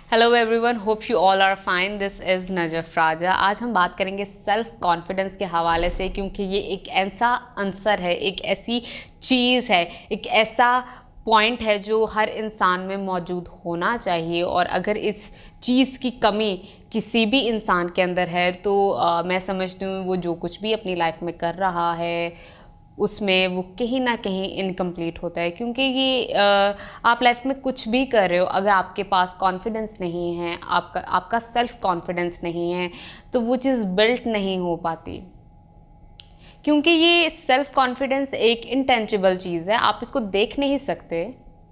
Hello everyone, hope you all are fine. This is Najaf Raja. आज हम बात करेंगे सेल्फ कॉन्फिडेंस के हवाले से, क्योंकि ये एक ऐसा आंसर है, एक ऐसी चीज़ है, एक ऐसा पॉइंट है जो हर इंसान में मौजूद होना चाहिए। और अगर इस चीज़ की कमी किसी भी इंसान के अंदर है तो मैं समझती हूँ वो जो कुछ भी अपनी लाइफ में कर रहा है उसमें वो कहीं ना कहीं इनकम्प्लीट होता है। क्योंकि ये आप लाइफ में कुछ भी कर रहे हो, अगर आपके पास कॉन्फिडेंस नहीं है, आपका सेल्फ कॉन्फिडेंस नहीं है, तो वो चीज़ बिल्ट नहीं हो पाती। क्योंकि ये सेल्फ कॉन्फिडेंस एक इनटेंजिबल चीज़ है, आप इसको देख नहीं सकते,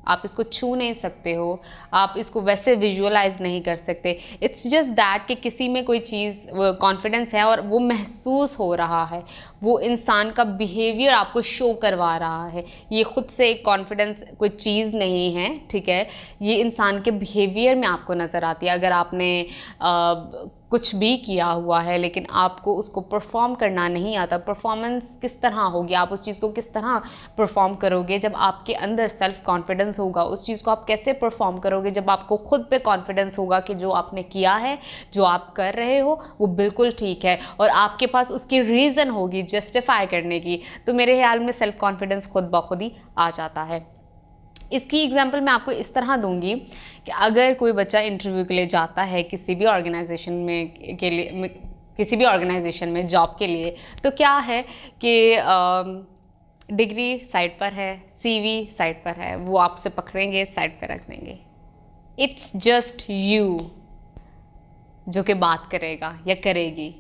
आप इसको छू नहीं सकते हो, आप इसको वैसे विजुअलाइज नहीं कर सकते। इट्स जस्ट दैट कि किसी में कोई चीज़ कॉन्फिडेंस है और वो महसूस हो रहा है, वो इंसान का बिहेवियर आपको शो करवा रहा है। ये खुद से एक कॉन्फिडेंस कोई चीज़ नहीं है, ठीक है, ये इंसान के बिहेवियर में आपको नज़र आती है। अगर आपने कुछ भी किया हुआ है लेकिन आपको उसको परफॉर्म करना नहीं आता, परफॉर्मेंस किस तरह होगी, आप उस चीज़ को किस तरह परफॉर्म करोगे जब आपके अंदर सेल्फ कॉन्फिडेंस होगा। उस चीज़ को आप कैसे परफॉर्म करोगे जब आपको खुद पे कॉन्फिडेंस होगा कि जो आपने किया है, जो आप कर रहे हो वो बिल्कुल ठीक है, और आपके पास उसकी रीज़न होगी जस्टिफाई करने की। तो मेरे ख्याल में सेल्फ कॉन्फिडेंस खुद ब खुद ही आ जाता है। इसकी एग्जांपल मैं आपको इस तरह दूंगी कि अगर कोई बच्चा इंटरव्यू के लिए जाता है किसी भी ऑर्गेनाइजेशन में किसी भी ऑर्गेनाइजेशन में जॉब के लिए, तो क्या है कि डिग्री साइड पर है, सीवी साइड पर है, वो आपसे पकड़ेंगे, साइड पर रख देंगे। इट्स जस्ट यू जो कि बात करेगा या करेगी।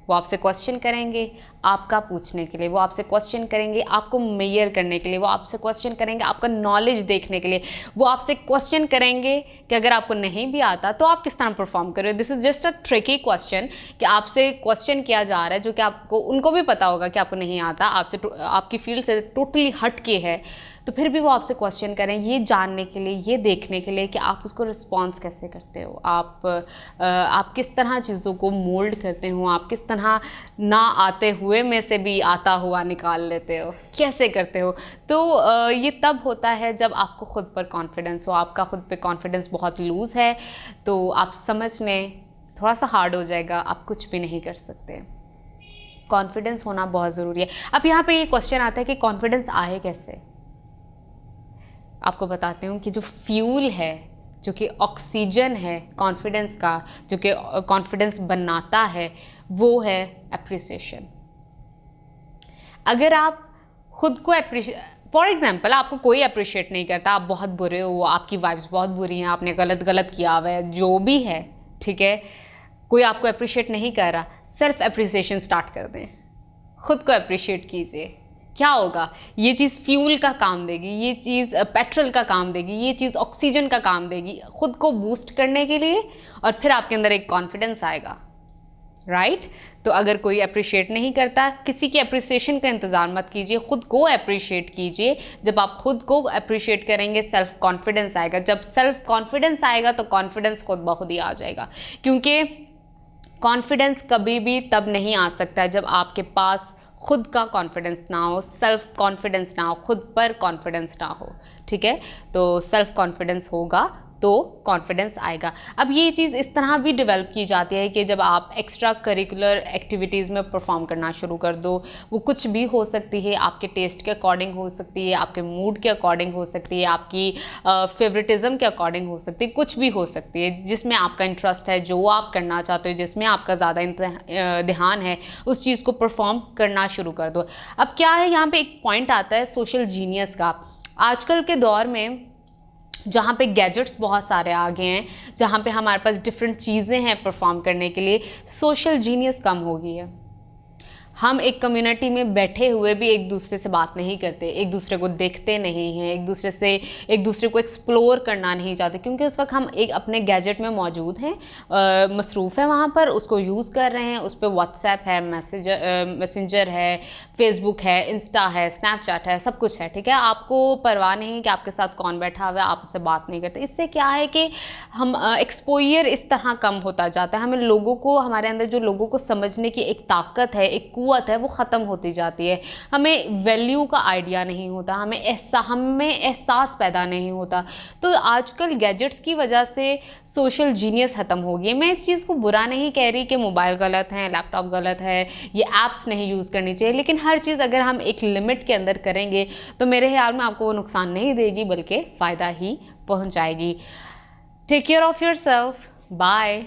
वो आपसे क्वेश्चन करेंगे आपका पूछने के लिए, वो आपसे क्वेश्चन करेंगे आपको मेजर करने के लिए, वो आपसे क्वेश्चन करेंगे आपका नॉलेज देखने के लिए, वो आपसे क्वेश्चन करेंगे कि अगर आपको नहीं भी आता तो आप किस तरह परफॉर्म कर रहे हो। This is just a tricky question कि आपसे क्वेश्चन किया जा रहा है जो कि आपको, उनको भी पता होगा कि आपको नहीं आता, आपसे आपकी फील्ड से टोटली हट के है, तो फिर भी वो आपसे क्वेश्चन करें ये जानने के लिए, ये देखने के लिए कि आप उसको रिस्पॉन्स कैसे करते हो, आप किस तरह चीज़ों को मोल्ड करते हो, आप किस तरह ना आते हुए में से भी आता हुआ निकाल लेते हो, कैसे करते हो। तो ये तब होता है जब आपको खुद पर कॉन्फिडेंस हो। आपका खुद पे कॉन्फिडेंस बहुत लूज़ है तो आप समझ लें थोड़ा सा हार्ड हो जाएगा, आप कुछ भी नहीं कर सकते। कॉन्फिडेंस होना बहुत ज़रूरी है। अब यहाँ पे ये क्वेश्चन आता है कि कॉन्फिडेंस आए कैसे। आपको बताती हूँ कि जो फ्यूल है, जो कि ऑक्सीजन है कॉन्फिडेंस का, जो कि कॉन्फिडेंस बनाता है, वो है अप्रिसिएशन। अगर आप खुद को फॉर एग्जाम्पल आपको कोई अप्रिशिएट नहीं करता, आप बहुत बुरे हो, आपकी वाइब्स बहुत बुरी हैं, आपने गलत किया हुआ है, जो भी है, ठीक है, कोई आपको अप्रिशिएट नहीं कर रहा, सेल्फ अप्रिसिएशन स्टार्ट कर दें, खुद को अप्रिशिएट कीजिए। क्या होगा, ये चीज़ फ्यूल का काम देगी, ये चीज़ पेट्रोल का काम देगी, ये चीज़ ऑक्सीजन का काम देगी खुद को बूस्ट करने के लिए, और फिर आपके अंदर एक कॉन्फिडेंस आएगा, राइट। तो अगर कोई अप्रिशिएट नहीं करता, किसी की अप्रिसिएशन का इंतज़ार मत कीजिए, खुद को अप्रिशिएट कीजिए। जब आप खुद को अप्रिशिएट करेंगे सेल्फ कॉन्फिडेंस आएगा, जब सेल्फ कॉन्फिडेंस आएगा तो कॉन्फिडेंस खुद ब खुद ही आ जाएगा। क्योंकि कॉन्फिडेंस कभी भी तब नहीं आ सकता है जब आपके पास खुद का कॉन्फिडेंस ना हो, सेल्फ कॉन्फिडेंस ना हो, खुद पर कॉन्फिडेंस ना हो, ठीक है। तो सेल्फ कॉन्फिडेंस होगा तो कॉन्फिडेंस आएगा। अब ये चीज़ इस तरह भी डेवलप की जाती है कि जब आप एक्स्ट्रा करिकुलर एक्टिविटीज़ में परफॉर्म करना शुरू कर दो, वो कुछ भी हो सकती है, आपके टेस्ट के अकॉर्डिंग हो सकती है, आपके मूड के अकॉर्डिंग हो सकती है, आपकी फेवरेटिज़म के अकॉर्डिंग हो सकती है, कुछ भी हो सकती है, जिसमें आपका इंटरेस्ट है, जो आप करना चाहते हो, जिसमें आपका ज़्यादा ध्यान है, उस चीज़ को परफॉर्म करना शुरू कर दो। अब क्या है, यहाँ पे एक पॉइंट आता है सोशल जीनियस का। आजकल के दौर में जहाँ पे गैजेट्स बहुत सारे आ गए हैं, जहाँ पे हमारे पास डिफरेंट चीज़ें हैं परफॉर्म करने के लिए, सोशल जीनियस कम हो गई है। हम एक कम्युनिटी में बैठे हुए भी एक दूसरे से बात नहीं करते, एक दूसरे को देखते नहीं हैं, एक दूसरे को एक्सप्लोर करना नहीं चाहते, क्योंकि उस वक्त हम एक अपने गैजेट में मौजूद हैं, मसरूफ़ है वहाँ पर, उसको यूज़ कर रहे हैं। उस पर व्हाट्सएप है, मैसेंजर है, फेसबुक है, इंस्टा है, स्नैपचैट है, सब कुछ है, ठीक है। आपको परवाह नहीं कि आपके साथ कौन बैठा हुआ है, आप उससे बात नहीं करते। इससे क्या है कि हम एक्सपोजर इस तरह कम होता जाता है। हमें लोगों को, हमारे अंदर जो लोगों को समझने की एक ताकत है, एक क़ुव्वत है वो ख़त्म होती जाती है, हमें वैल्यू का आइडिया नहीं होता, हमें एहसास पैदा नहीं होता। तो आजकल गैजेट्स की वजह से सोशल जीनियस ख़त्म हो गई है। मैं इस चीज़ को बुरा नहीं कह रही कि मोबाइल गलत है, लैपटॉप गलत है, ये ऐप्स नहीं यूज़ करनी चाहिए, लेकिन हर चीज़ अगर हम एक लिमिट के अंदर करेंगे तो मेरे ख्याल में आपको वो नुकसान नहीं देगी बल्कि फ़ायदा ही पहुंचाएगी। Take care of yourself. Bye.